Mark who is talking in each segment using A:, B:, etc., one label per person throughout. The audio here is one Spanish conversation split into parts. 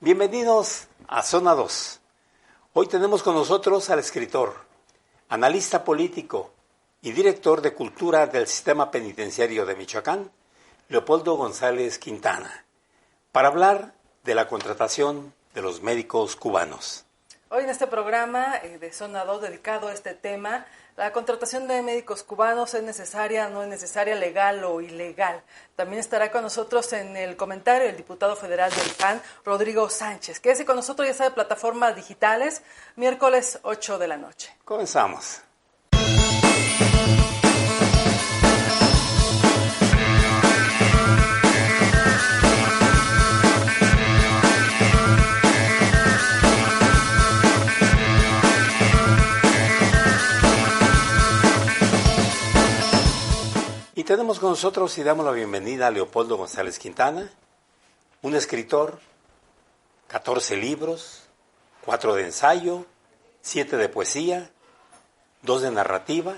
A: Bienvenidos a Zona 2. Hoy tenemos con nosotros al escritor, analista político y director de Cultura del Sistema Penitenciario de Michoacán, Leopoldo González Quintana, para hablar de la contratación de los médicos cubanos.
B: Hoy en este programa de Zona 2 dedicado a este tema, la contratación de médicos cubanos es necesaria, no es necesaria, legal o ilegal. También estará con nosotros en el comentario el diputado federal del PAN, Rodrigo Sánchez. Quédese con nosotros, ya sabe, plataformas digitales, miércoles 8 de la noche.
A: Comenzamos. Y tenemos con nosotros y damos la bienvenida a Leopoldo González Quintana, un escritor, 14 libros, 4 de ensayo, 7 de poesía, 2 de narrativa,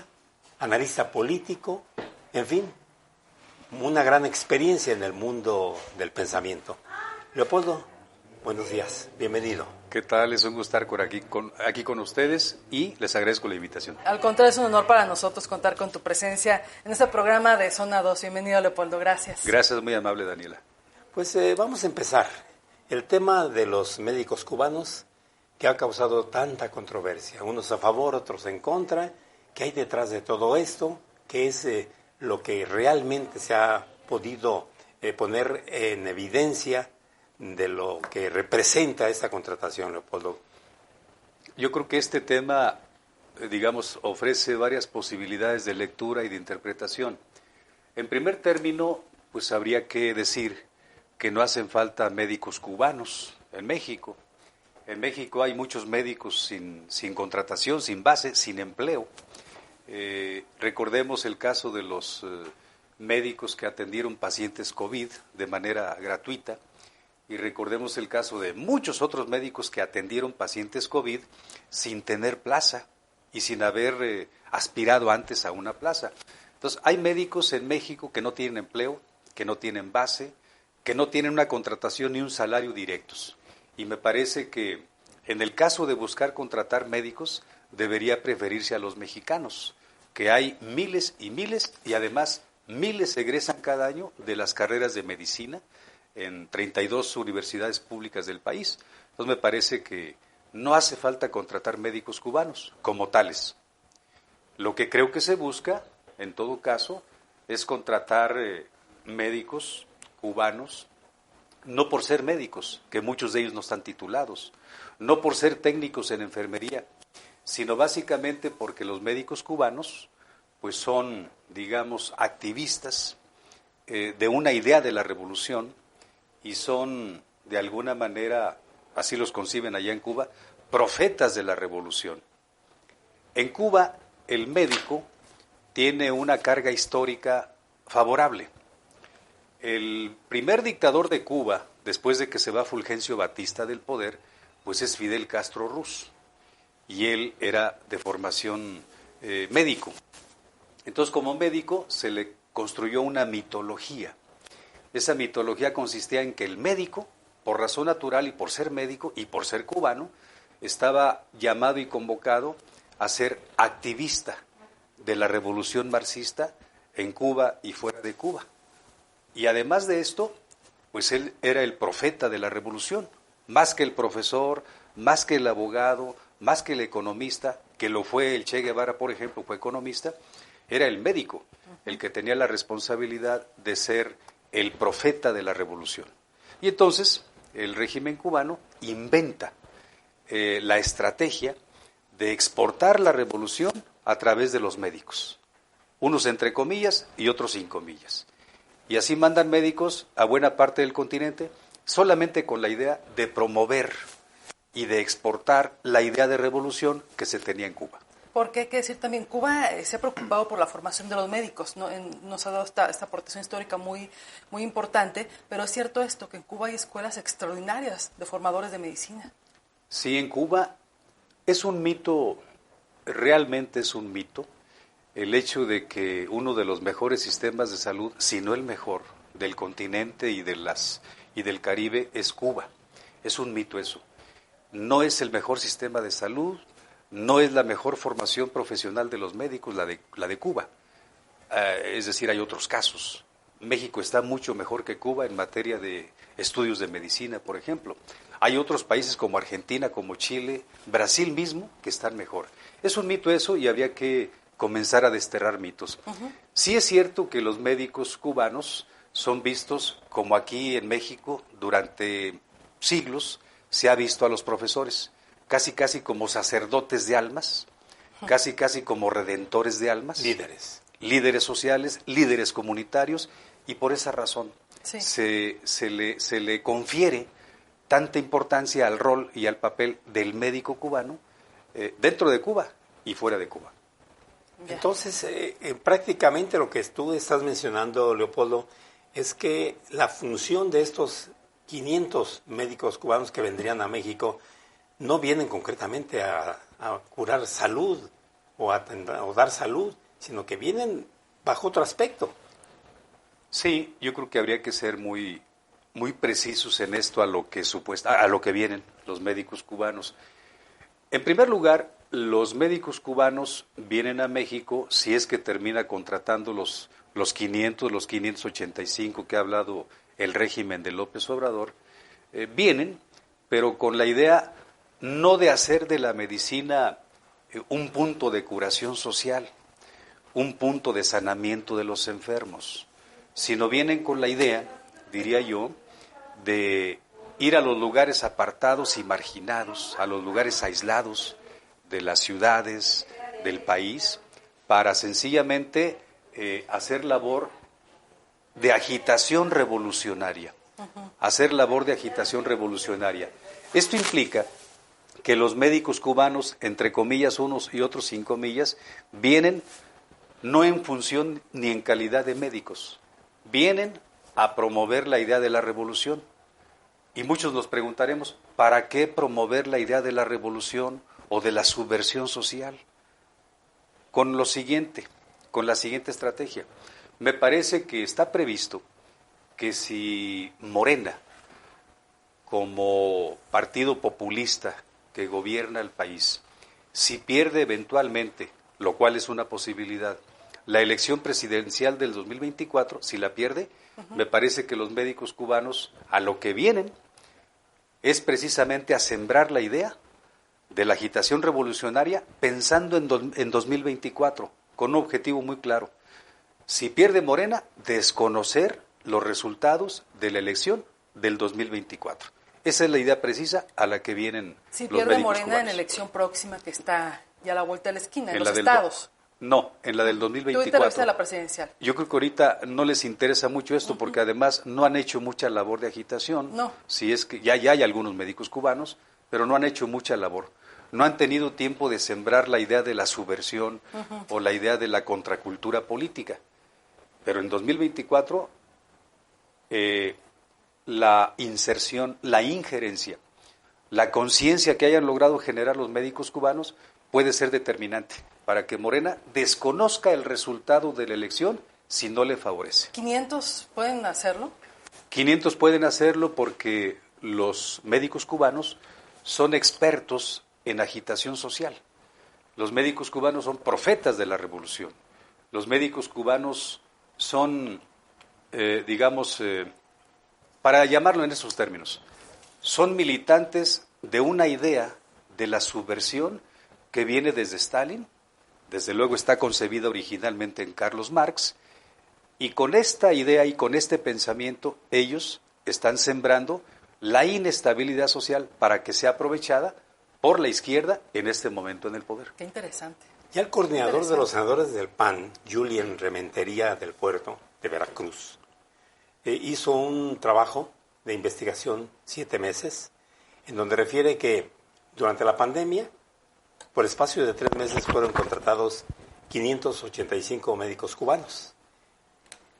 A: analista político, en fin, una gran experiencia en el mundo del pensamiento. Leopoldo, buenos días, bienvenido.
C: ¿Qué tal? Es un gusto estar aquí con ustedes y les agradezco la invitación.
B: Al contrario, es un honor para nosotros contar con tu presencia en este programa de Zona 2. Bienvenido, Leopoldo, gracias.
C: Gracias, muy amable, Daniela.
A: Pues vamos a empezar. El tema de los médicos cubanos que ha causado tanta controversia, unos a favor, otros en contra. ¿Qué hay detrás de todo esto? ¿Qué es lo que realmente se ha podido poner en evidencia de lo que representa esta contratación, Leopoldo?
C: Yo creo que este tema, ofrece varias posibilidades de lectura y de interpretación. En primer término, pues habría que decir que no hacen falta médicos cubanos en México. En México hay muchos médicos sin contratación, sin base, sin empleo. Recordemos el caso de los médicos que atendieron pacientes COVID de manera gratuita. Y recordemos el caso de muchos otros médicos que atendieron pacientes COVID sin tener plaza y sin haber aspirado antes a una plaza. Entonces, hay médicos en México que no tienen empleo, que no tienen base, que no tienen una contratación ni un salario directos. Y me parece que en el caso de buscar contratar médicos, debería preferirse a los mexicanos, que hay miles y miles, y además miles egresan cada año de las carreras de medicina en 32 universidades públicas del país. Entonces me parece que no hace falta contratar médicos cubanos como tales. Lo que creo que se busca, en todo caso, es contratar médicos cubanos, no por ser médicos, que muchos de ellos no están titulados, no por ser técnicos en enfermería, sino básicamente porque los médicos cubanos pues son, activistas de una idea de la revolución, y son, de alguna manera, así los conciben allá en Cuba, profetas de la revolución. En Cuba, el médico tiene una carga histórica favorable. El primer dictador de Cuba, después de que se va Fulgencio Batista del poder, pues es Fidel Castro Ruz, y él era de formación médico. Entonces, como médico, se le construyó una mitología. Esa mitología consistía en que el médico, por razón natural y por ser médico y por ser cubano, estaba llamado y convocado a ser activista de la revolución marxista en Cuba y fuera de Cuba. Y además de esto, pues él era el profeta de la revolución, más que el profesor, más que el abogado, más que el economista, que lo fue el Che Guevara, por ejemplo, fue economista, era el médico, el que tenía la responsabilidad de ser el profeta de la revolución. Y entonces el régimen cubano inventa la estrategia de exportar la revolución a través de los médicos, unos entre comillas y otros sin comillas. Y así mandan médicos a buena parte del continente solamente con la idea de promover y de exportar la idea de revolución que se tenía en Cuba.
B: Porque hay que decir también, Cuba se ha preocupado por la formación de los médicos, ¿no? Nos ha dado esta aportación histórica muy importante, pero es cierto esto, que en Cuba hay escuelas extraordinarias de formadores de medicina.
C: Sí, en Cuba es un mito, realmente es un mito, el hecho de que uno de los mejores sistemas de salud, si no el mejor, del continente y del Caribe es Cuba. Es un mito eso. No es el mejor sistema de salud, no es la mejor formación profesional de los médicos la de Cuba. Es decir, hay otros casos. México está mucho mejor que Cuba en materia de estudios de medicina, por ejemplo. Hay otros países como Argentina, como Chile, Brasil mismo, que están mejor. Es un mito eso y habría que comenzar a desterrar mitos. Sí es cierto que los médicos cubanos son vistos, como aquí en México, durante siglos se ha visto a los profesores, casi como sacerdotes de almas, casi como redentores de almas. Líderes sociales, líderes comunitarios, y por esa razón se le confiere tanta importancia al rol y al papel del médico cubano dentro de Cuba y fuera de Cuba.
A: Entonces, prácticamente lo que tú estás mencionando, Leopoldo, es que la función de estos 500 médicos cubanos que vendrían a México no vienen concretamente a curar salud o dar salud, sino que vienen bajo otro aspecto.
C: Sí, yo creo que habría que ser muy precisos en esto a lo que vienen los médicos cubanos. En primer lugar, los médicos cubanos vienen a México si es que termina contratando los 500, los 585 que ha hablado el régimen de López Obrador, vienen, pero con la idea no de hacer de la medicina un punto de curación social, un punto de sanamiento de los enfermos, sino vienen con la idea, diría yo, de ir a los lugares apartados y marginados, a los lugares aislados de las ciudades, del país, para sencillamente hacer labor de agitación revolucionaria. Hacer labor de agitación revolucionaria. Esto implica que los médicos cubanos, entre comillas unos y otros sin comillas, vienen no en función ni en calidad de médicos, vienen a promover la idea de la revolución. Y muchos nos preguntaremos, ¿para qué promover la idea de la revolución o de la subversión social? Con la siguiente estrategia. Me parece que está previsto que si Morena, como partido populista que gobierna el país, si pierde eventualmente, lo cual es una posibilidad, la elección presidencial del 2024, si la pierde, me parece que los médicos cubanos a lo que vienen es precisamente a sembrar la idea de la agitación revolucionaria pensando en 2024, con un objetivo muy claro. Si pierde Morena, desconocer los resultados de la elección del 2024. Esa es la idea precisa a la que vienen
B: si
C: los
B: pierde
C: médicos
B: Morena
C: cubanos.
B: En la elección próxima que está ya a la vuelta de la esquina, en los estados.
C: No, en la del 2024.
B: Tú ahorita viste la presidencial.
C: Yo creo que ahorita no les interesa mucho esto porque además no han hecho mucha labor de agitación.
B: No.
C: Si es que ya hay algunos médicos cubanos, pero no han hecho mucha labor. No han tenido tiempo de sembrar la idea de la subversión o la idea de la contracultura política. Pero en 2024 la inserción, la injerencia, la conciencia que hayan logrado generar los médicos cubanos puede ser determinante para que Morena desconozca el resultado de la elección si no le favorece.
B: ¿500 pueden hacerlo?
C: 500 pueden hacerlo porque los médicos cubanos son expertos en agitación social. Los médicos cubanos son profetas de la revolución. Los médicos cubanos son, para llamarlo en esos términos, son militantes de una idea de la subversión que viene desde Stalin, desde luego está concebida originalmente en Carlos Marx, y con esta idea y con este pensamiento ellos están sembrando la inestabilidad social para que sea aprovechada por la izquierda en este momento en el poder.
B: Qué interesante.
A: Ya el coordinador de los senadores del PAN, Julián Rementería del Puerto, de Veracruz, hizo un trabajo de investigación 7 meses, en donde refiere que durante la pandemia, por espacio de 3 meses fueron contratados 585 médicos cubanos,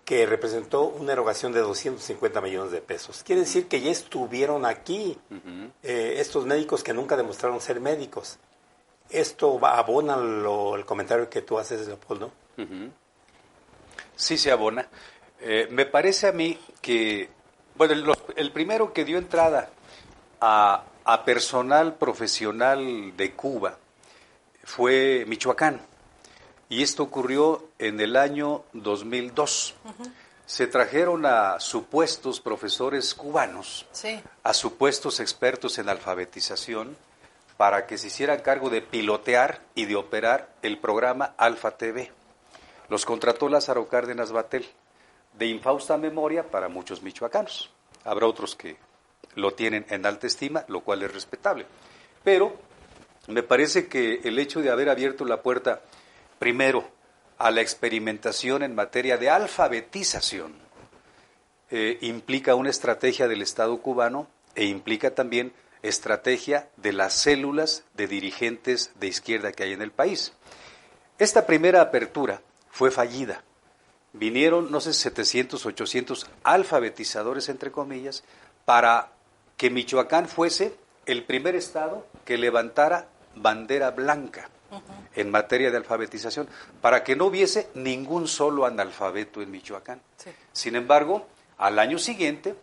A: que representó una erogación de 250 millones de pesos. Quiere decir que ya estuvieron aquí estos médicos que nunca demostraron ser médicos. ¿Esto abona el comentario que tú haces, Leopoldo?
C: Sí se abona. Me parece a mí que, bueno, el primero que dio entrada a personal profesional de Cuba fue Michoacán. Y esto ocurrió en el año 2002. Se trajeron a supuestos profesores cubanos, a supuestos expertos en alfabetización, para que se hicieran cargo de pilotear y de operar el programa Alfa TV. Los contrató Lázaro Cárdenas Batel, de infausta memoria para muchos michoacanos. Habrá otros que lo tienen en alta estima, lo cual es respetable. Pero me parece que el hecho de haber abierto la puerta, primero, a la experimentación en materia de alfabetización, implica una estrategia del Estado cubano e implica también estrategia de las células de dirigentes de izquierda que hay en el país. Esta primera apertura fue fallida. Vinieron, no sé, 700, 800 alfabetizadores, entre comillas, para que Michoacán fuese el primer estado que levantara bandera blanca en materia de alfabetización, para que no hubiese ningún solo analfabeto en Michoacán. Sin embargo, al año siguiente,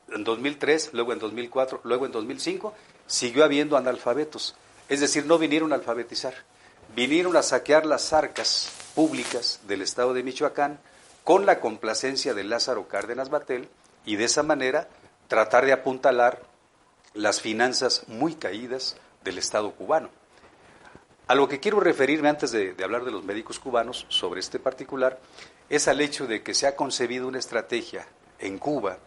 C: en 2003, luego en 2004, luego en 2005, siguió habiendo analfabetos. Es decir, no vinieron a alfabetizar, vinieron a saquear las arcas públicas del estado de Michoacán con la complacencia de Lázaro Cárdenas Batel y de esa manera tratar de apuntalar las finanzas muy caídas del estado cubano. A lo que quiero referirme antes de hablar de los médicos cubanos sobre este particular es al hecho de que se ha concebido una estrategia en Cuba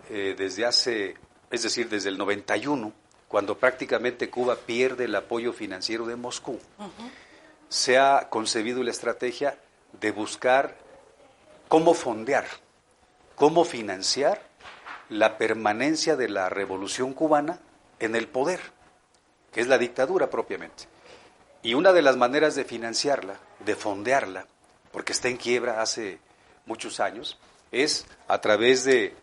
C: desde el 91, cuando prácticamente Cuba pierde el apoyo financiero de Moscú. Se ha concebido la estrategia de buscar cómo fondear, cómo financiar la permanencia de la revolución cubana en el poder, que es la dictadura propiamente. Y una de las maneras de financiarla, de fondearla, porque está en quiebra hace muchos años, es a través de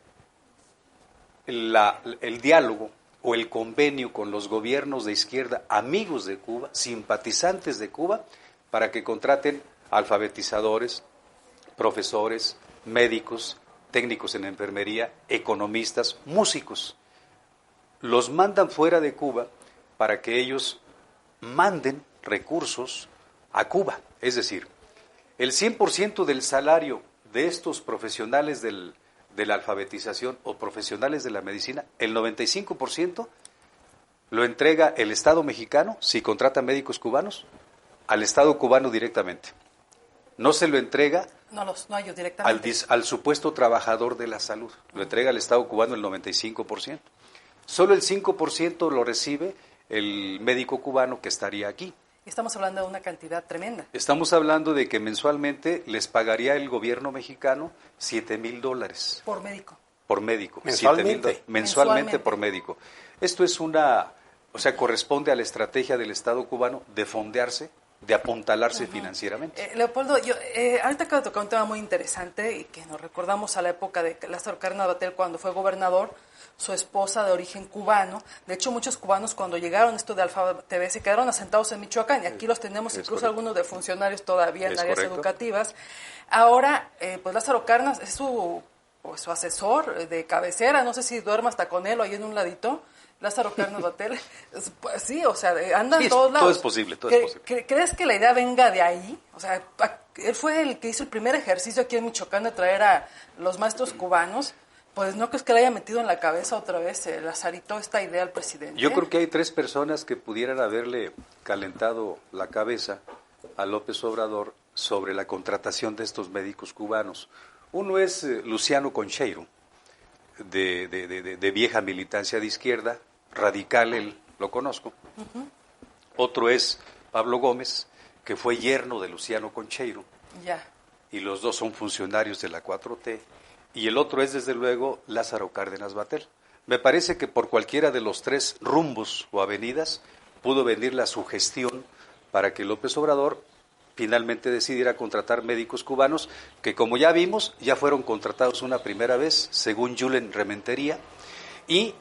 C: el diálogo o el convenio con los gobiernos de izquierda, amigos de Cuba, simpatizantes de Cuba, para que contraten alfabetizadores, profesores, médicos, técnicos en enfermería, economistas, músicos. Los mandan fuera de Cuba para que ellos manden recursos a Cuba. Es decir, el 100% del salario de estos profesionales de la alfabetización o profesionales de la medicina, el 95% lo entrega el Estado mexicano, si contrata médicos cubanos, al Estado cubano directamente. No se lo entrega al supuesto trabajador de la salud, lo entrega al Estado cubano el 95%. Solo el 5% lo recibe el médico cubano que estaría aquí.
B: Estamos hablando de una cantidad tremenda.
C: Estamos hablando de que mensualmente les pagaría el gobierno mexicano $7,000.
B: Por médico.
C: Por médico.
A: Mensualmente.
C: Mensualmente por médico. Esto es corresponde a la estrategia del Estado cubano de fondearse, de apuntalarse financieramente.
B: Leopoldo, ahorita acabo de tocar un tema muy interesante y que nos recordamos a la época de Lázaro Cárdenas Batel cuando fue gobernador, su esposa de origen cubano. De hecho, muchos cubanos cuando llegaron esto de Alfa TV se quedaron asentados en Michoacán y aquí los tenemos, incluso algunos de funcionarios todavía en áreas educativas. Ahora, pues Lázaro Cárdenas es su asesor de cabecera, no sé si duerma hasta con él o ahí en un ladito. Lázaro Cárdenas Batel, pues, sí, o sea, anda en todos lados.
C: Todo es posible, todo es posible.
B: ¿Crees que la idea venga de ahí? O sea, él fue el que hizo el primer ejercicio aquí en Michoacán de traer a los maestros cubanos. Pues no crees que le haya metido en la cabeza otra vez Lazarito esta idea al presidente.
C: Yo creo que hay 3 personas que pudieran haberle calentado la cabeza a López Obrador sobre la contratación de estos médicos cubanos. Uno es Luciano Concheiro, de vieja militancia de izquierda, radical, él lo conozco. Otro es Pablo Gómez, que fue yerno de Luciano Concheiro.
B: Ya.
C: Y los dos son funcionarios de la 4T. Y el otro es, desde luego, Lázaro Cárdenas Batel. Me parece que por cualquiera de los 3 rumbos o avenidas pudo venir la sugestión para que López Obrador finalmente decidiera contratar médicos cubanos que, como ya vimos, ya fueron contratados una primera vez, según Julen Rementería, y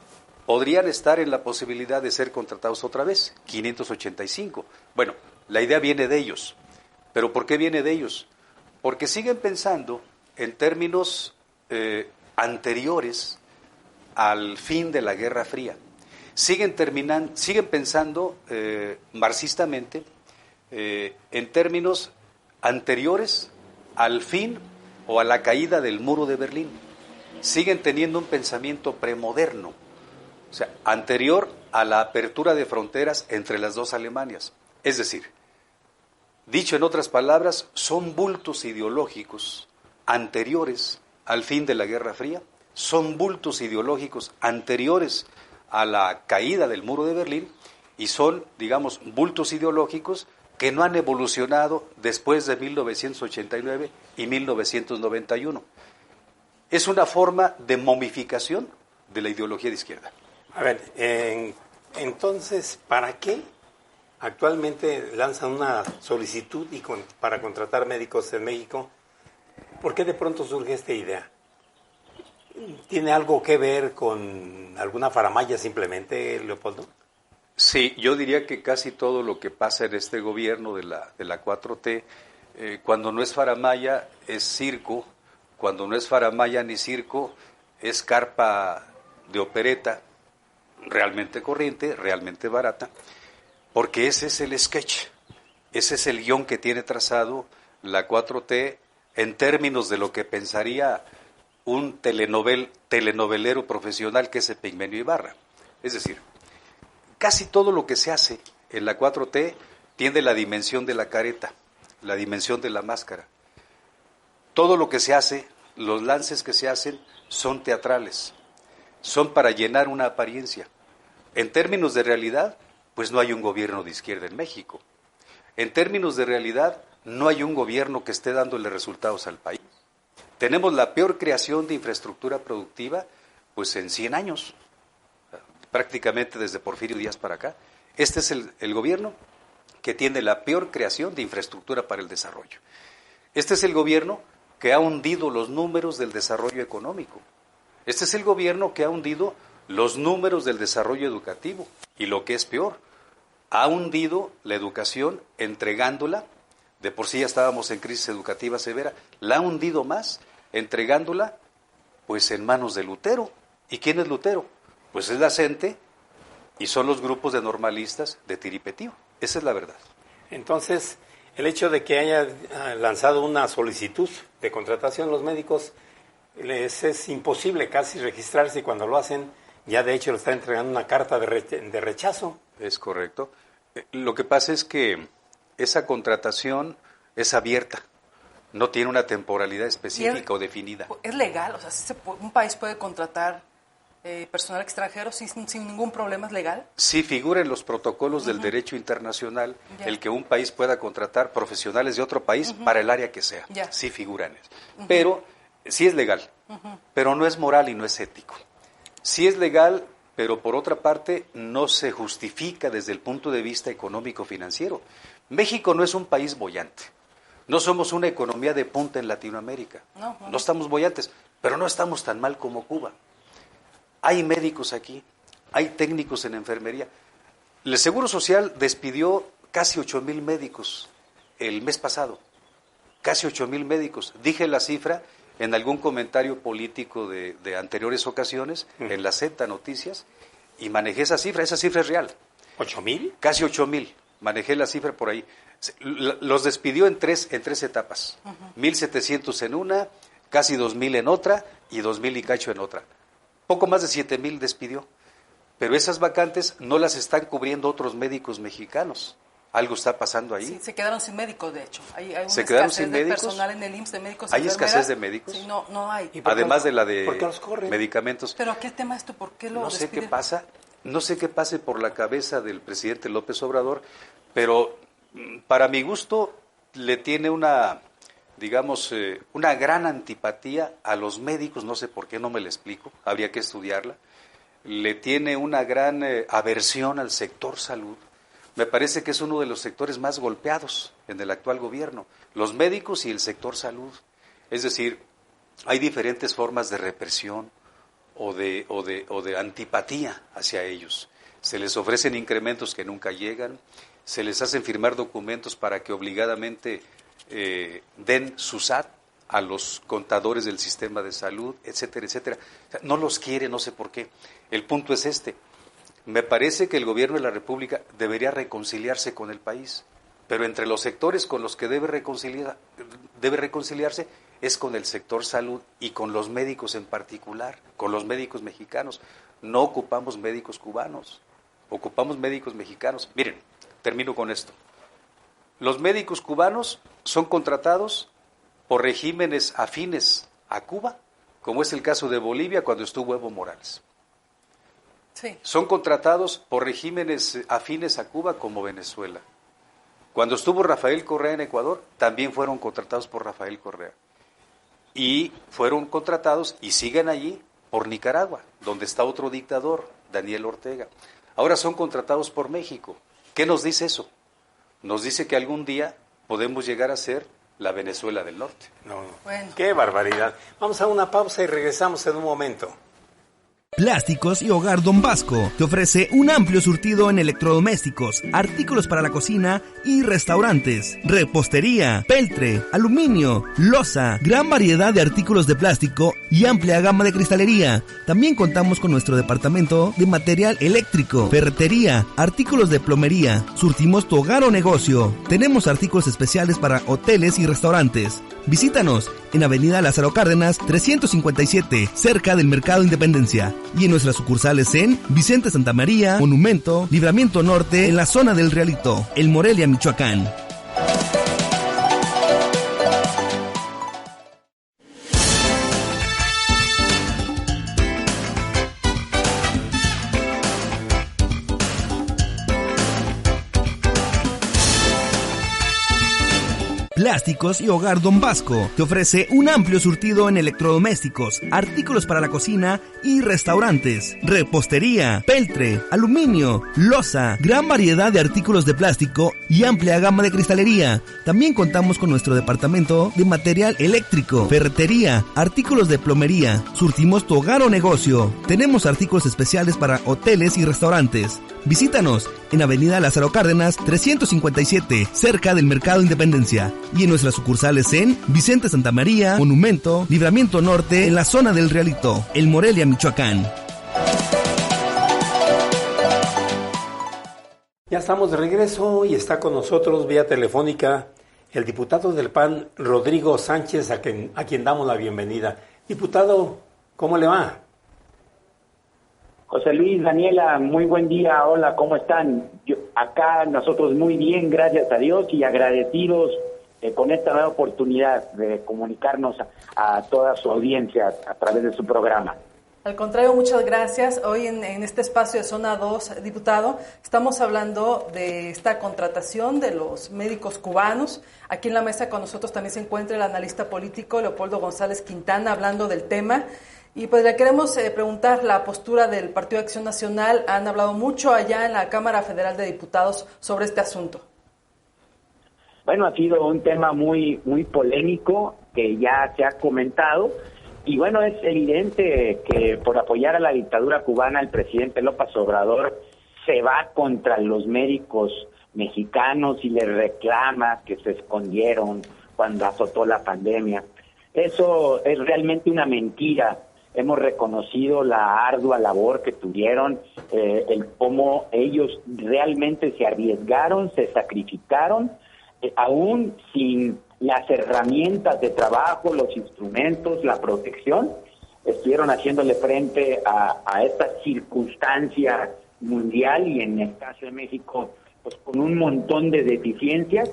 C: podrían estar en la posibilidad de ser contratados otra vez, 585. Bueno, la idea viene de ellos. ¿Pero por qué viene de ellos? Porque siguen pensando en términos anteriores al fin de la Guerra Fría. siguen pensando marxistamente en términos anteriores al fin o a la caída del muro de Berlín. Siguen teniendo un pensamiento premoderno, o sea, anterior a la apertura de fronteras entre las dos Alemanias. Es decir, dicho en otras palabras, son bultos ideológicos anteriores al fin de la Guerra Fría, son bultos ideológicos anteriores a la caída del muro de Berlín y son, digamos, bultos ideológicos que no han evolucionado después de 1989 y 1991. Es una forma de momificación de la ideología de izquierda.
A: A ver, entonces, ¿para qué actualmente lanzan una solicitud para contratar médicos en México? ¿Por qué de pronto surge esta idea? ¿Tiene algo que ver con alguna faramalla simplemente, Leopoldo?
C: Sí, yo diría que casi todo lo que pasa en este gobierno de la 4T, cuando no es faramalla, es circo. Cuando no es faramalla ni circo, es carpa de opereta, realmente corriente, realmente barata, porque ese es el sketch, ese es el guión que tiene trazado la 4T en términos de lo que pensaría un telenovelero profesional que es Epigmenio Ibarra. Es decir, casi todo lo que se hace en la 4T tiene la dimensión de la careta, la dimensión de la máscara. Todo lo que se hace, los lances que se hacen, son teatrales, son para llenar una apariencia. En términos de realidad, pues no hay un gobierno de izquierda en México. En términos de realidad, no hay un gobierno que esté dándole resultados al país. Tenemos la peor creación de infraestructura productiva, pues en 100 años, prácticamente desde Porfirio Díaz para acá. Este es el gobierno que tiene la peor creación de infraestructura para el desarrollo. Este es el gobierno que ha hundido los números del desarrollo económico. Este es el gobierno que ha hundido los números del desarrollo educativo. Y lo que es peor, ha hundido la educación entregándola, de por sí ya estábamos en crisis educativa severa, la ha hundido más entregándola pues en manos de Lutero. ¿Y quién es Lutero? Pues es la CENTE y son los grupos de normalistas de Tiripetío. Esa es la verdad.
A: Entonces, el hecho de que haya lanzado una solicitud de contratación los médicos, les es imposible casi registrarse y cuando lo hacen, ya de hecho le están entregando una carta de rechazo.
C: Es correcto. Lo que pasa es que esa contratación es abierta, no tiene una temporalidad específica o definida.
B: ¿Es legal? O sea, ¿un país puede contratar personal extranjero sin ningún problema? ¿Es legal?
C: Sí figura en los protocolos del derecho internacional el que un país pueda contratar profesionales de otro país para el área que sea. Sí figura en eso. Pero sí es legal, pero no es moral y no es ético. Sí es legal, pero por otra parte no se justifica desde el punto de vista económico-financiero. México no es un país boyante. No somos una economía de punta en Latinoamérica. No estamos boyantes, pero no estamos tan mal como Cuba. Hay médicos aquí, hay técnicos en enfermería. El Seguro Social despidió casi 8,000 médicos el mes pasado. Casi 8,000 médicos. Dije la cifra en algún comentario político de anteriores ocasiones, en la Z Noticias, y manejé esa cifra es real.
A: ¿8,000?
C: Casi 8,000, manejé la cifra por ahí. Los despidió en tres etapas, 1,700 en una, casi 2,000 en otra, y 2,000 y cacho en otra. Poco más de 7,000 despidió, pero esas vacantes no las están cubriendo otros médicos mexicanos. Algo está pasando ahí.
B: Sí, se quedaron sin médicos, de hecho. Hay una
C: ¿Se quedaron
B: escasez
C: sin
B: de
C: médicos?
B: personal en el IMSS de médicos.
C: ¿Hay escasez de médicos?
B: Sí, no hay.
C: Además de la de
A: ¿por qué los corren?
C: medicamentos.
B: ¿Pero a qué tema esto? ¿Por qué lo
C: No sé qué
B: despiden?
C: pasa, no sé qué pase por la cabeza del presidente López Obrador, pero para mi gusto le tiene una, digamos, una gran antipatía a los médicos, no sé por qué, no me lo explico, habría que estudiarla. Le tiene una gran aversión al sector salud. Me parece que es uno de los sectores más golpeados en el actual gobierno, los médicos y el sector salud. Es decir, hay diferentes formas de represión o de antipatía hacia ellos. Se les ofrecen incrementos que nunca llegan, se les hacen firmar documentos para que obligadamente den su SAT a los contadores del sistema de salud, etcétera, etcétera. O sea, no los quiere, no sé por qué. El punto es este. Me parece que el gobierno de la República debería reconciliarse con el país, pero entre los sectores con los que debe reconciliarse es con el sector salud y con los médicos en particular, con los médicos mexicanos. No ocupamos médicos cubanos, ocupamos médicos mexicanos. Miren, termino con esto. Los médicos cubanos son contratados por regímenes afines a Cuba, como es el caso de Bolivia cuando estuvo Evo Morales.
B: Sí.
C: Son contratados por regímenes afines a Cuba como Venezuela. Cuando estuvo Rafael Correa en Ecuador, también fueron contratados por Rafael Correa. Y fueron contratados y siguen allí por Nicaragua, donde está otro dictador, Daniel Ortega. Ahora son contratados por México. ¿Qué nos dice eso? Nos dice que algún día podemos llegar a ser la Venezuela del Norte.
A: No,
B: Bueno.
A: qué barbaridad. Vamos a una pausa y regresamos en un momento.
D: Plásticos y Hogar Don Vasco te ofrece un amplio surtido en electrodomésticos, artículos para la cocina y restaurantes, repostería, peltre, aluminio, loza, gran variedad de artículos de plástico y amplia gama de cristalería. También contamos con nuestro departamento de material eléctrico, ferretería, artículos de plomería. Surtimos tu hogar o negocio. Tenemos artículos especiales para hoteles y restaurantes. Visítanos en Avenida Lázaro Cárdenas 357, cerca del Mercado Independencia, y en nuestras sucursales en Vicente Santa María, Monumento, Libramiento Norte, en la zona del Realito, El Morelia, Michoacán. Plásticos y Hogar Don Vasco te ofrece un amplio surtido en electrodomésticos, artículos para la cocina y restaurantes, repostería, peltre, aluminio, loza, gran variedad de artículos de plástico y amplia gama de cristalería. También contamos con nuestro departamento de material eléctrico, ferretería, artículos de plomería. Surtimos tu hogar o negocio. Tenemos artículos especiales para hoteles y restaurantes. Visítanos en Avenida Lázaro Cárdenas 357, cerca del Mercado Independencia, y en nuestras sucursales en Vicente Santa María, Monumento, Libramiento Norte, en la zona del Realito, El Morelia, Michoacán.
A: Ya estamos de regreso y está con nosotros vía telefónica el diputado del PAN, Rodrigo Sánchez, a quien damos la bienvenida. Diputado, ¿cómo le va?
E: José Luis, Daniela, muy buen día. Hola, ¿cómo están? Acá nosotros muy bien, gracias a Dios, y agradecidos con esta nueva oportunidad de comunicarnos a toda su audiencia a través de su programa.
B: Al contrario, muchas gracias. Hoy en este espacio de Zona 2, diputado, estamos hablando de esta contratación de los médicos cubanos. Aquí en la mesa con nosotros también se encuentra el analista político Leopoldo González Quintana hablando del tema. Y pues le queremos preguntar la postura del Partido de Acción Nacional. Han hablado mucho allá en la Cámara Federal de Diputados sobre este asunto.
E: Bueno, ha sido un tema muy polémico que ya se ha comentado. Y bueno, es evidente que por apoyar a la dictadura cubana, el presidente López Obrador se va contra los médicos mexicanos y les reclama que se escondieron cuando azotó la pandemia. Eso es realmente una mentira. Hemos reconocido la ardua labor que tuvieron, el cómo ellos realmente se arriesgaron, se sacrificaron, aún sin las herramientas de trabajo, los instrumentos, la protección, estuvieron haciéndole frente a esta circunstancia mundial y en el caso de México, pues con un montón de deficiencias,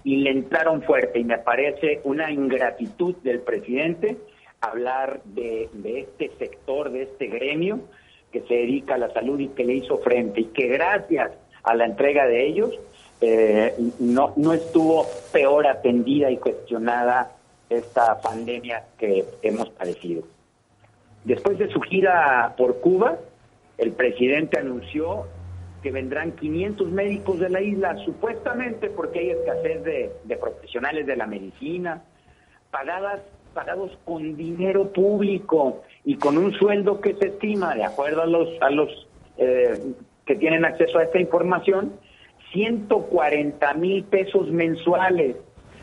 E: y le entraron fuerte, y me parece una ingratitud del presidente hablar de este sector, de este gremio que se dedica a la salud y que le hizo frente, y que gracias a la entrega de ellos no estuvo peor atendida y cuestionada esta pandemia que hemos padecido. Después de su gira por Cuba, el presidente anunció que vendrán 500 médicos de la isla, supuestamente porque hay escasez de profesionales de la medicina, pagados con dinero público y con un sueldo que se estima, de acuerdo a los que tienen acceso a esta información, 140,000 pesos mensuales,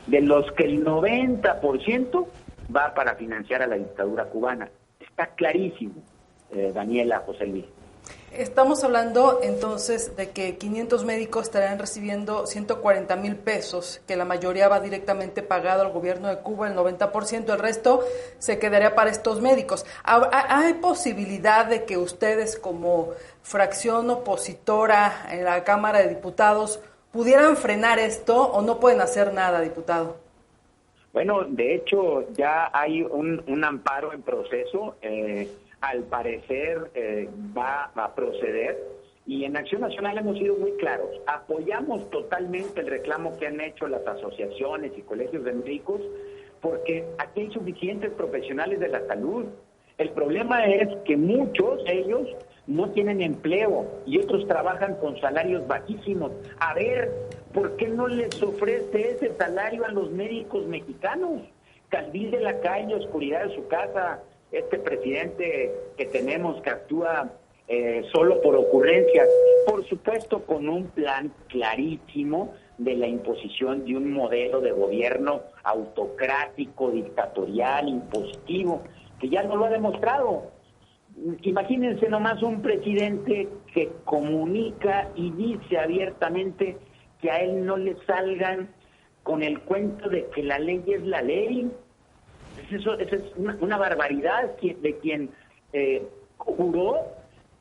E: de los que el 90% va para financiar a la dictadura cubana. Está clarísimo, Daniela, José Luis.
B: Estamos hablando entonces de que 500 médicos estarán recibiendo 140,000 pesos, que la mayoría va directamente pagado al gobierno de Cuba, el 90%, el resto se quedaría para estos médicos. ¿Hay posibilidad de que ustedes como fracción opositora en la Cámara de Diputados pudieran frenar esto o no pueden hacer nada, diputado?
E: Bueno, de hecho ya hay un amparo en proceso. Al parecer va a proceder, y en Acción Nacional hemos sido muy claros. Apoyamos totalmente el reclamo que han hecho las asociaciones y colegios de médicos, porque aquí hay suficientes profesionales de la salud. El problema es que muchos de ellos no tienen empleo y otros trabajan con salarios bajísimos. A ver, ¿por qué no les ofrece ese salario a los médicos mexicanos? Candil de la calle, oscuridad de su casa. Este presidente que tenemos que actúa solo por ocurrencias, por supuesto con un plan clarísimo de la imposición de un modelo de gobierno autocrático, dictatorial, impositivo, que ya no lo ha demostrado. Imagínense nomás un presidente que comunica y dice abiertamente que a él no le salgan con el cuento de que la ley es la ley. Eso es una barbaridad de quien juró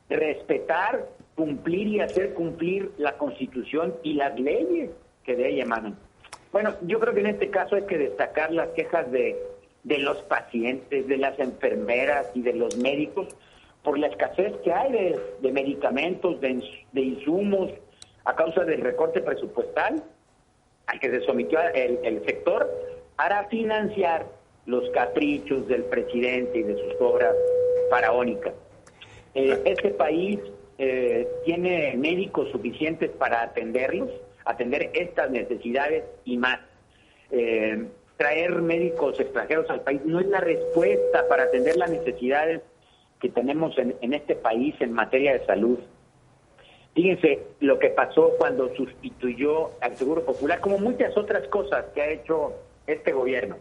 E: respetar, cumplir y hacer cumplir la Constitución y las leyes que de ella emanan. Bueno, yo creo que en este caso hay que destacar las quejas de los pacientes, de las enfermeras y de los médicos por la escasez que hay de medicamentos, de insumos, a causa del recorte presupuestal al que se sometió el sector para financiar los caprichos del presidente y de sus obras faraónicas. Este país tiene médicos suficientes para atender estas necesidades y más. Traer médicos extranjeros al país no es la respuesta para atender las necesidades que tenemos en este país en materia de salud. Fíjense lo que pasó cuando sustituyó al Seguro Popular, como muchas otras cosas que ha hecho este gobierno,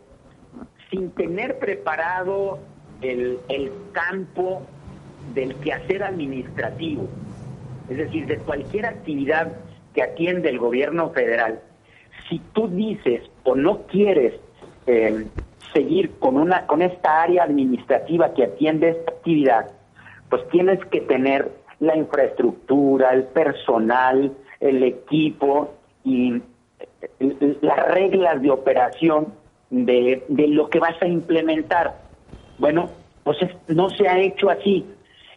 E: sin tener preparado el campo del quehacer administrativo, es decir, de cualquier actividad que atiende el gobierno federal. Si tú dices o no quieres seguir con esta área administrativa que atiende esta actividad, pues tienes que tener la infraestructura, el personal, el equipo y las reglas de operación de lo que vas a implementar. Bueno, pues no se ha hecho así.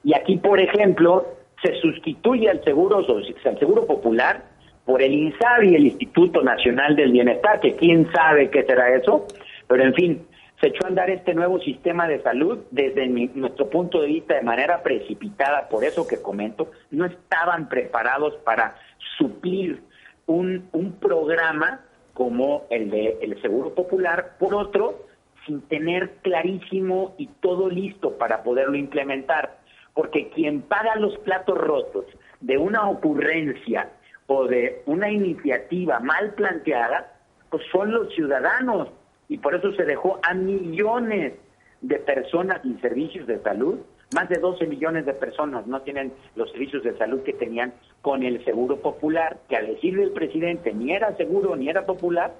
E: Y aquí, por ejemplo, se sustituye al Seguro Popular por el INSABI, el Instituto Nacional del Bienestar, que quién sabe qué será eso, pero en fin, se echó a andar este nuevo sistema de salud desde nuestro punto de vista de manera precipitada, por eso que comento, no estaban preparados para suplir un programa como el de el Seguro Popular, por otro, sin tener clarísimo y todo listo para poderlo implementar, porque quien paga los platos rotos de una ocurrencia o de una iniciativa mal planteada, pues son los ciudadanos, y por eso se dejó a millones de personas sin servicios de salud. Más de 12 millones de personas no tienen los servicios de salud que tenían con el Seguro Popular, que al decir del presidente ni era seguro ni era popular,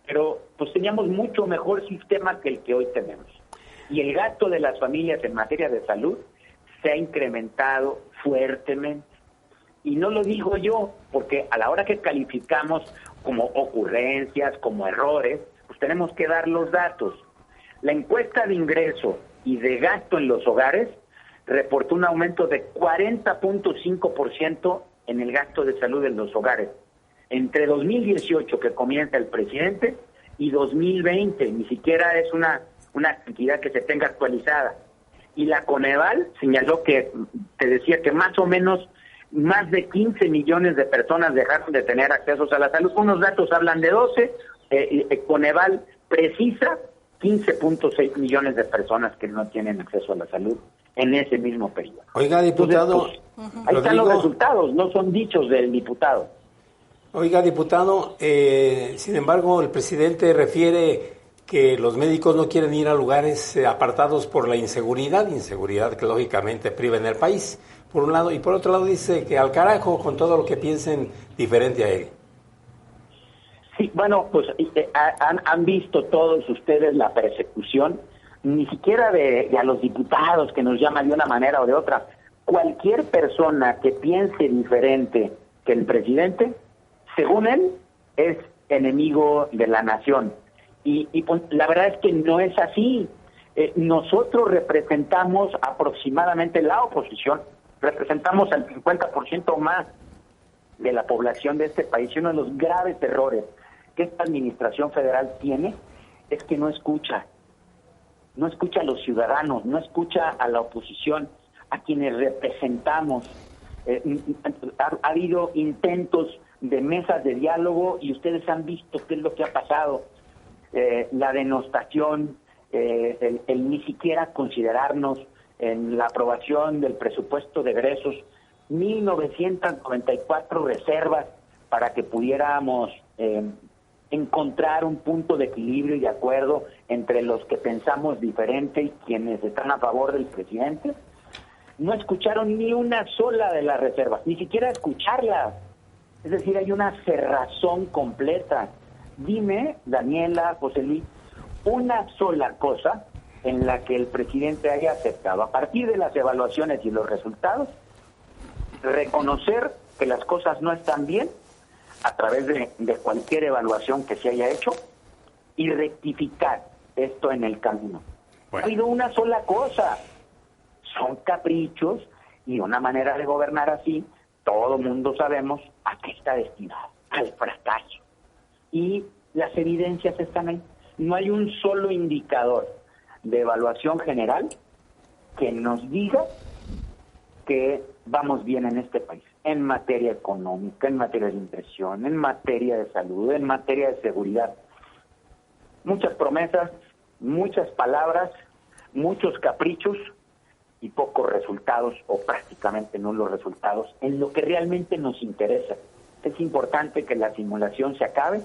E: pero pues teníamos mucho mejor sistema que el que hoy tenemos. Y el gasto de las familias en materia de salud se ha incrementado fuertemente. Y no lo digo yo, porque a la hora que calificamos como ocurrencias, como errores, pues tenemos que dar los datos. La encuesta de ingreso y de gasto en los hogares reportó un aumento de 40.5% en el gasto de salud en los hogares. Entre 2018, que comienza el presidente, y 2020, ni siquiera es una cantidad que se tenga actualizada. Y la Coneval señaló que, te decía que más o menos más de 15 millones de personas dejaron de tener acceso a la salud. Unos datos hablan de 12, Coneval precisa 15.6 millones de personas que no tienen acceso a la salud en ese mismo periodo.
A: Oiga, diputado,
E: entonces, pues, ahí están los resultados, no son dichos del diputado.
A: Oiga, diputado, sin embargo, el presidente refiere que los médicos no quieren ir a lugares apartados por la inseguridad que lógicamente priva en el país. por un lado, y por otro lado dice que al carajo con todo lo que piensen diferente a él.
E: Sí, bueno, pues han visto todos ustedes la persecución, ni siquiera de a los diputados que nos llaman de una manera o de otra. Cualquier persona que piense diferente que el presidente, según él, es enemigo de la nación. Y pues, la verdad es que no es así. Nosotros representamos aproximadamente la oposición, representamos al 50% más de la población de este país. Y uno de los graves errores que esta administración federal tiene es que no escucha a los ciudadanos, no escucha a la oposición, a quienes representamos. Ha habido intentos de mesas de diálogo y ustedes han visto qué es lo que ha pasado. La denostación, el ni siquiera considerarnos en la aprobación del presupuesto de egresos, 1,994 reservas para que pudiéramos encontrar un punto de equilibrio y de acuerdo entre los que pensamos diferente y quienes están a favor del presidente. No escucharon ni una sola de las reservas, ni siquiera escucharlas. Es decir, hay una cerrazón completa. Dime, Daniela, José Luis, una sola cosa en la que el presidente haya aceptado, a partir de las evaluaciones y los resultados, reconocer que las cosas no están bien a través de cualquier evaluación que se haya hecho y rectificar esto en el camino.
A: Bueno.
E: Ha habido una sola cosa. Son caprichos y una manera de gobernar así, todo mundo sabemos a qué está destinado, al fracaso. Y las evidencias están ahí. No hay un solo indicador de evaluación general que nos diga que vamos bien en este país, en materia económica, en materia de inversión, en materia de salud, en materia de seguridad. Muchas promesas, muchas palabras, muchos caprichos y pocos resultados, o prácticamente nulos resultados, en lo que realmente nos interesa. Es importante que la simulación se acabe,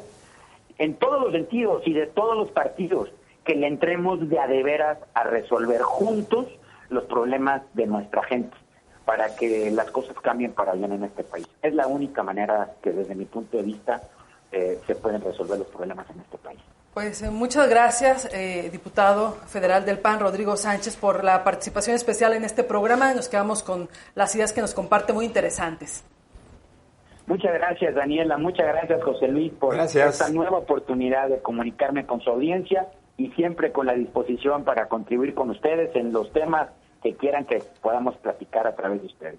E: en todos los sentidos y de todos los partidos, que le entremos de a de veras a resolver juntos los problemas de nuestra gente, para que las cosas cambien para bien en este país. Es la única manera que desde mi punto de vista se pueden resolver los problemas en este país.
B: Pues muchas gracias, diputado federal del PAN, Rodrigo Sánchez, por la participación especial en este programa. Nos quedamos con las ideas que nos comparte muy interesantes.
E: Muchas gracias, Daniela. Muchas gracias, José Luis, por esta nueva oportunidad de comunicarme con su audiencia y siempre con la disposición para contribuir con ustedes en los temas que quieran que podamos platicar a través de ustedes.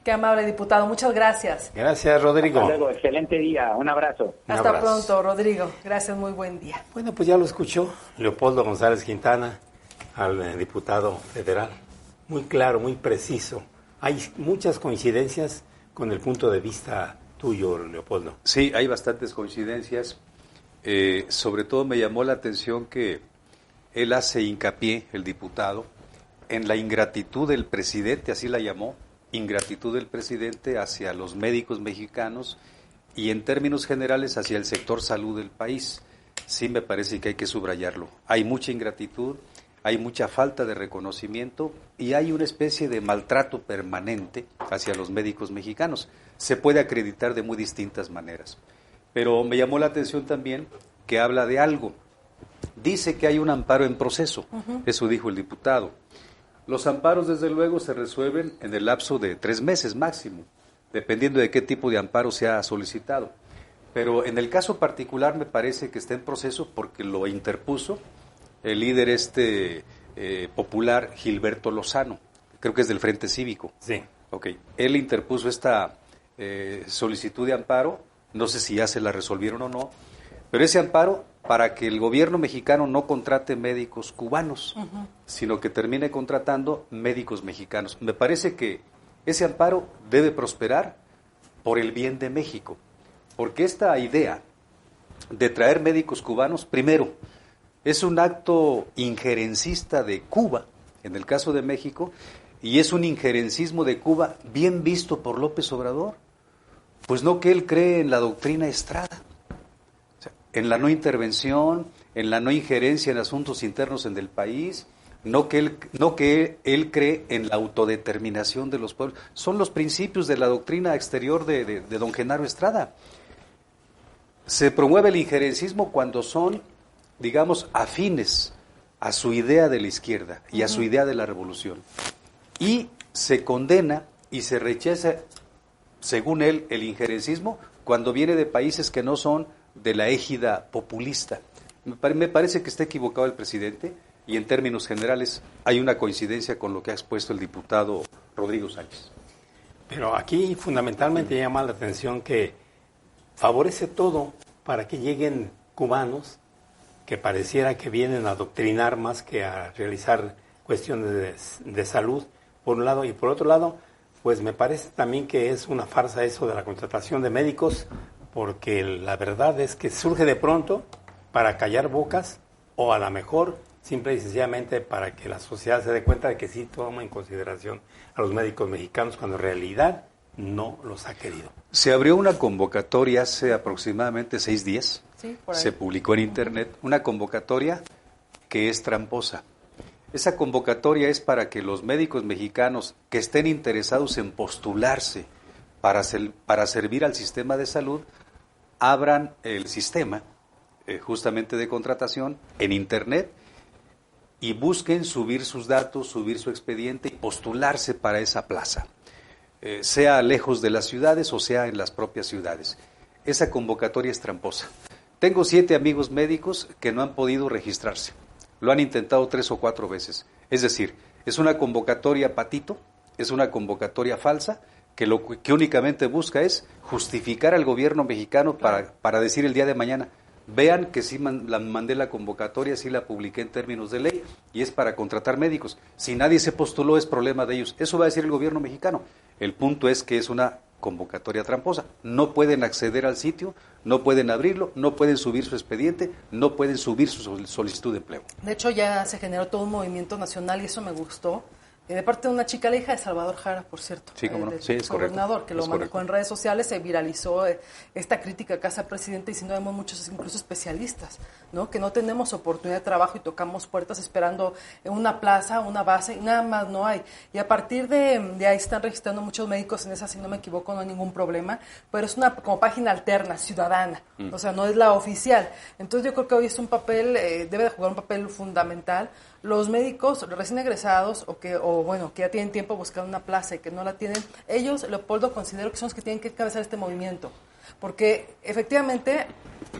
B: Qué amable, diputado. Muchas gracias.
A: Gracias, Rodrigo.
E: Hasta luego. Excelente día. Un abrazo.
B: Hasta pronto, Rodrigo. Gracias. Muy buen día.
A: Bueno, pues ya lo escuchó Leopoldo González Quintana, al diputado federal. Muy claro, muy preciso. Hay muchas coincidencias con el punto de vista tuyo, Leopoldo.
C: Sí, hay bastantes coincidencias. Sobre todo me llamó la atención que él hace hincapié, el diputado, en la ingratitud del presidente, así la llamó, ingratitud del presidente hacia los médicos mexicanos y en términos generales hacia el sector salud del país. Sí me parece que hay que subrayarlo. Hay mucha ingratitud, hay mucha falta de reconocimiento y hay una especie de maltrato permanente hacia los médicos mexicanos. Se puede acreditar de muy distintas maneras. Pero me llamó la atención también que habla de algo. Dice que hay un amparo en proceso, eso dijo el diputado. Los amparos, desde luego, se resuelven en el lapso de 3 meses máximo, dependiendo de qué tipo de amparo se ha solicitado. Pero en el caso particular me parece que está en proceso porque lo interpuso el líder popular Gilberto Lozano, creo que es del Frente Cívico.
A: Sí.
C: Ok, él interpuso esta solicitud de amparo, no sé si ya se la resolvieron o no, pero ese amparo para que el gobierno mexicano no contrate médicos cubanos, sino que termine contratando médicos mexicanos. Me parece que ese amparo debe prosperar por el bien de México, porque esta idea de traer médicos cubanos, primero, es un acto injerencista de Cuba, en el caso de México, y es un injerencismo de Cuba bien visto por López Obrador, pues no que él cree en la doctrina Estrada, en la no intervención, en la no injerencia en asuntos internos en el país, no que él cree en la autodeterminación de los pueblos. Son los principios de la doctrina exterior de don Genaro Estrada. Se promueve el injerencismo cuando son, digamos, afines a su idea de la izquierda y a su idea de la revolución. Y se condena y se rechaza, según él, el injerencismo cuando viene de países que no son de la égida populista. Me parece que está equivocado el presidente y en términos generales hay una coincidencia con lo que ha expuesto el diputado Rodrigo Sánchez.
A: Pero aquí fundamentalmente llama la atención que favorece todo para que lleguen cubanos que pareciera que vienen a adoctrinar más que a realizar cuestiones de salud, por un lado, y por otro lado, pues me parece también que es una farsa eso de la contratación de médicos, porque la verdad es que surge de pronto para callar bocas o a lo mejor simple y sencillamente para que la sociedad se dé cuenta de que sí toma en consideración a los médicos mexicanos cuando en realidad no los ha querido.
C: Se abrió una convocatoria hace aproximadamente 6 días,
B: Sí, por ahí.
C: se publicó en internet, una convocatoria que es tramposa. Esa convocatoria es para que los médicos mexicanos que estén interesados en postularse para servir al sistema de salud, abran el sistema justamente de contratación en internet y busquen subir sus datos, subir su expediente y postularse para esa plaza, sea lejos de las ciudades o sea en las propias ciudades. Esa convocatoria es tramposa. Tengo 7 amigos médicos que no han podido registrarse. Lo han intentado 3 o 4 veces. Es decir, es una convocatoria patito, es una convocatoria falsa, que lo que únicamente busca es justificar al gobierno mexicano para decir el día de mañana, vean que sí mandé la convocatoria, sí la publiqué en términos de ley, y es para contratar médicos. Si nadie se postuló, es problema de ellos. Eso va a decir el gobierno mexicano. El punto es que es una convocatoria tramposa. No pueden acceder al sitio, no pueden abrirlo, no pueden subir su expediente, no pueden subir su solicitud de empleo.
B: De hecho, ya se generó todo un movimiento nacional y eso me gustó. De parte de una chica, la hija de Salvador Jara, por cierto.
C: Sí, cómo no.
B: Del
C: Sí, es
B: gobernador,
C: correcto.
B: que lo
C: Es
B: manejó
C: correcto.
B: en redes sociales, se viralizó esta crítica a casa presidente diciendo vemos muchos, incluso especialistas, ¿no? Que no tenemos oportunidad de trabajo y tocamos puertas esperando una plaza, una base, y nada más no hay. Y a partir de ahí están registrando muchos médicos en esa, si no me equivoco, no hay ningún problema, pero es una como página alterna, ciudadana, o sea, no es la oficial. Entonces yo creo que hoy es un papel, debe de jugar un papel fundamental. Los médicos recién egresados que ya tienen tiempo buscando una plaza y que no la tienen, ellos, Leopoldo, considero que son los que tienen que encabezar este movimiento, porque efectivamente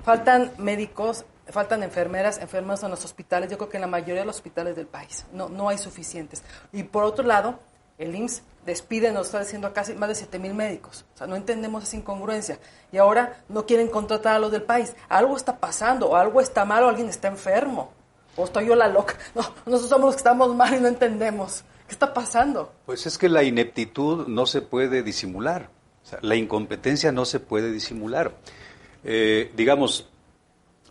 B: faltan médicos, faltan enfermeras en los hospitales, yo creo que en la mayoría de los hospitales del país no hay suficientes. Y por otro lado, el IMSS despide, nos está diciendo casi más de 7,000 médicos. O sea, no entendemos esa incongruencia. Y ahora no quieren contratar a los del país. Algo está pasando, o algo está mal, o alguien está enfermo. O estoy yo la loca. No, nosotros somos los que estamos mal y no entendemos. ¿Qué está pasando?
C: Pues es que la ineptitud no se puede disimular. O sea, la incompetencia no se puede disimular. Digamos,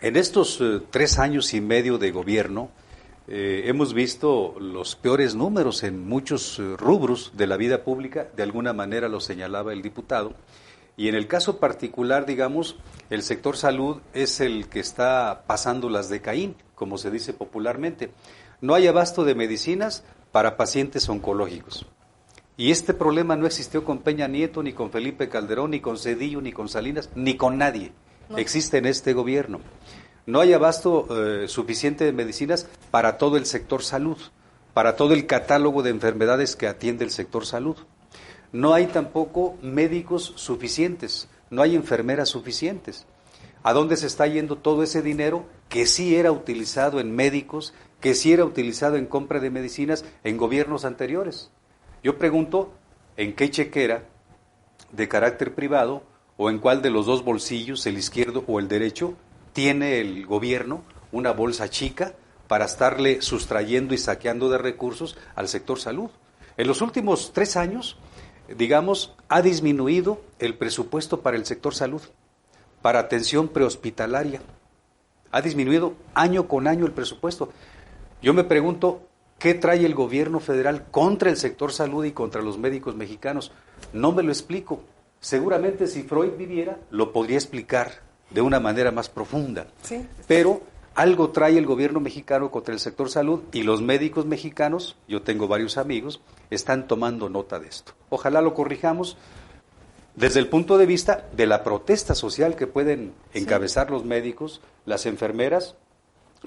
C: en estos 3 años y medio de gobierno, hemos visto los peores números en muchos rubros de la vida pública, de alguna manera lo señalaba el diputado, y en el caso particular, digamos, el sector salud es el que está pasando las de Caín, como se dice popularmente. No hay abasto de medicinas para pacientes oncológicos. Y este problema no existió con Peña Nieto, ni con Felipe Calderón, ni con Zedillo, ni con Salinas, ni con nadie. No. Existe en este gobierno. No hay abasto suficiente de medicinas para todo el sector salud, para todo el catálogo de enfermedades que atiende el sector salud. No hay tampoco médicos suficientes, no hay enfermeras suficientes. ¿A dónde se está yendo todo ese dinero que sí era utilizado en médicos, que sí era utilizado en compra de medicinas en gobiernos anteriores? Yo pregunto, ¿en qué chequera de carácter privado o en cuál de los dos bolsillos, el izquierdo o el derecho, tiene el gobierno una bolsa chica para estarle sustrayendo y saqueando de recursos al sector salud? En los últimos 3 años, digamos, ha disminuido el presupuesto para el sector salud, para atención prehospitalaria. Ha disminuido año con año el presupuesto. Yo me pregunto, ¿qué trae el gobierno federal contra el sector salud y contra los médicos mexicanos? No me lo explico. Seguramente si Freud viviera, lo podría explicar de una manera más profunda.
B: Sí.
C: Pero algo trae el gobierno mexicano contra el sector salud y los médicos mexicanos, yo tengo varios amigos, están tomando nota de esto. Ojalá lo corrijamos desde el punto de vista de la protesta social que pueden encabezar los médicos, las enfermeras,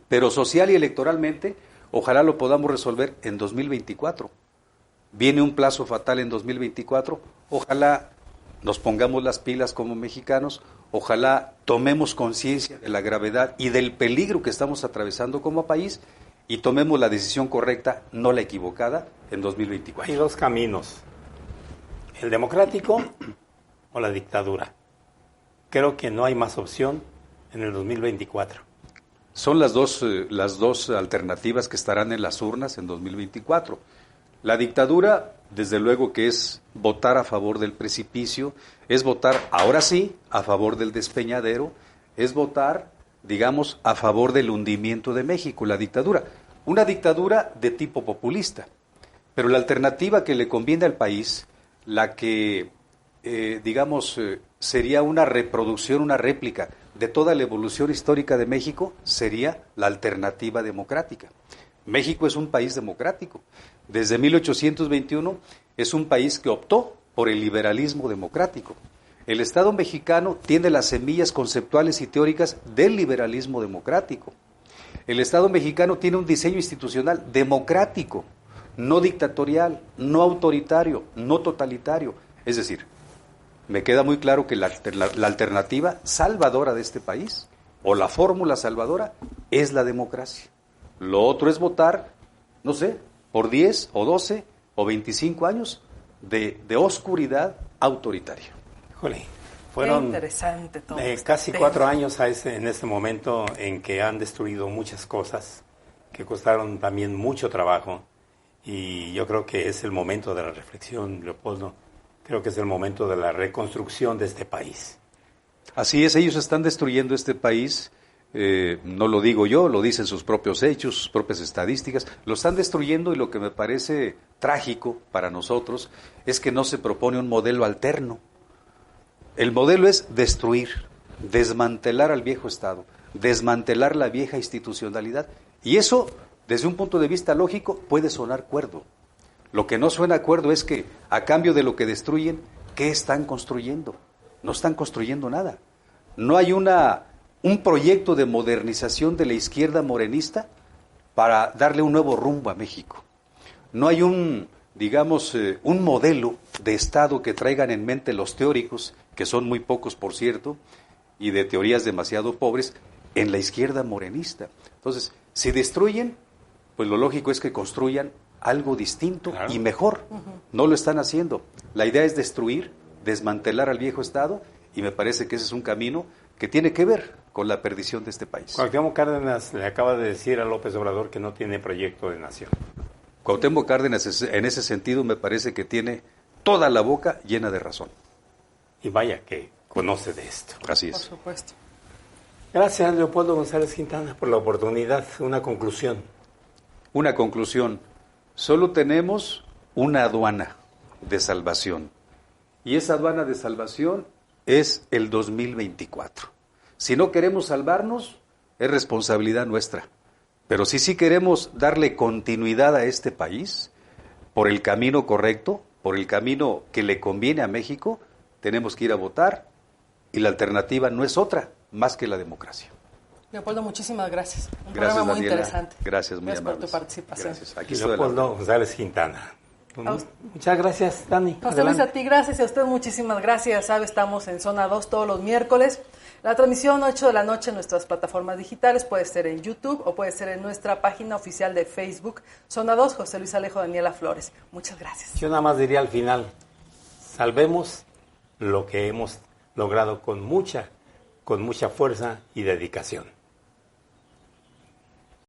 C: pero social y electoralmente, ojalá lo podamos resolver en 2024. Viene un plazo fatal en 2024, ojalá nos pongamos las pilas como mexicanos, ojalá tomemos conciencia de la gravedad y del peligro que estamos atravesando como país y tomemos la decisión correcta, no la equivocada, en 2024.
A: Hay dos caminos, el democrático o la dictadura. Creo que no hay más opción en el 2024.
C: Son las dos alternativas que estarán en las urnas en 2024. La dictadura, desde luego que es votar a favor del precipicio, es votar, ahora sí, a favor del despeñadero, es votar, digamos, a favor del hundimiento de México, la dictadura. Una dictadura de tipo populista. Pero la alternativa que le conviene al país, la que, sería una reproducción, una réplica de toda la evolución histórica de México, sería la alternativa democrática. México es un país democrático. Desde 1821 es un país que optó por el liberalismo democrático. El Estado mexicano tiene las semillas conceptuales y teóricas del liberalismo democrático. El Estado mexicano tiene un diseño institucional democrático, no dictatorial, no autoritario, no totalitario. Es decir, me queda muy claro que la alternativa salvadora de este país, o la fórmula salvadora, es la democracia. Lo otro es votar, no sé, por 10 o 12 o 25 años de oscuridad autoritaria.
A: Híjole, fueron
B: interesante todo
A: casi 4 años en este momento en que han destruido muchas cosas que costaron también mucho trabajo, y yo creo que es el momento de la reflexión, Leopoldo. Creo que es el momento de la reconstrucción de este país.
C: Así es, ellos están destruyendo este país. No lo digo yo, lo dicen sus propios hechos, sus propias estadísticas, lo están destruyendo, y lo que me parece trágico para nosotros es que no se propone un modelo alterno. El modelo es destruir, desmantelar al viejo Estado, desmantelar la vieja institucionalidad, y eso, desde un punto de vista lógico, puede sonar cuerdo. Lo que no suena cuerdo es que, a cambio de lo que destruyen, ¿qué están construyendo? No están construyendo nada. No hay un proyecto de modernización de la izquierda morenista para darle un nuevo rumbo a México. No hay un modelo de Estado que traigan en mente los teóricos, que son muy pocos, por cierto, y de teorías demasiado pobres, en la izquierda morenista. Entonces, si destruyen, pues lo lógico es que construyan algo distinto, claro, y mejor. No lo están haciendo. La idea es destruir, desmantelar al viejo Estado, y me parece que ese es un camino que tiene que ver con la perdición de este país.
A: Cuauhtémoc Cárdenas le acaba de decir a López Obrador que no tiene proyecto de nación.
C: Cuauhtémoc Cárdenas, en ese sentido, me parece que tiene toda la boca llena de razón.
A: Y vaya que conoce de esto.
C: Así es.
B: Por supuesto.
A: Gracias, Leopoldo González Quintana, por la oportunidad. Una conclusión.
C: Una conclusión. Solo tenemos una aduana de salvación. Y esa aduana de salvación es el 2024. Si no queremos salvarnos, es responsabilidad nuestra. Pero si sí queremos darle continuidad a este país, por el camino correcto, por el camino que le conviene a México, tenemos que ir a votar, y la alternativa no es otra más que la democracia.
B: Leopoldo, muchísimas gracias. Un
C: Gracias,
B: programa muy
C: Daniela.
B: interesante.
C: Gracias, muy
B: Gracias por tu
C: amables.
B: participación.
C: Gracias. Aquí estoy.
A: Leopoldo González Quintana. Muchas gracias, Dani.
B: José Luis, a ti gracias, y a usted muchísimas gracias. Sabe, estamos en Zona 2 todos los miércoles. La transmisión 8 de la noche en nuestras plataformas digitales, puede ser en YouTube o puede ser en nuestra página oficial de Facebook. Zona 2, José Luis Alejo, Daniela Flores. Muchas gracias.
A: Yo nada más diría al final, salvemos lo que hemos logrado con mucha fuerza y dedicación.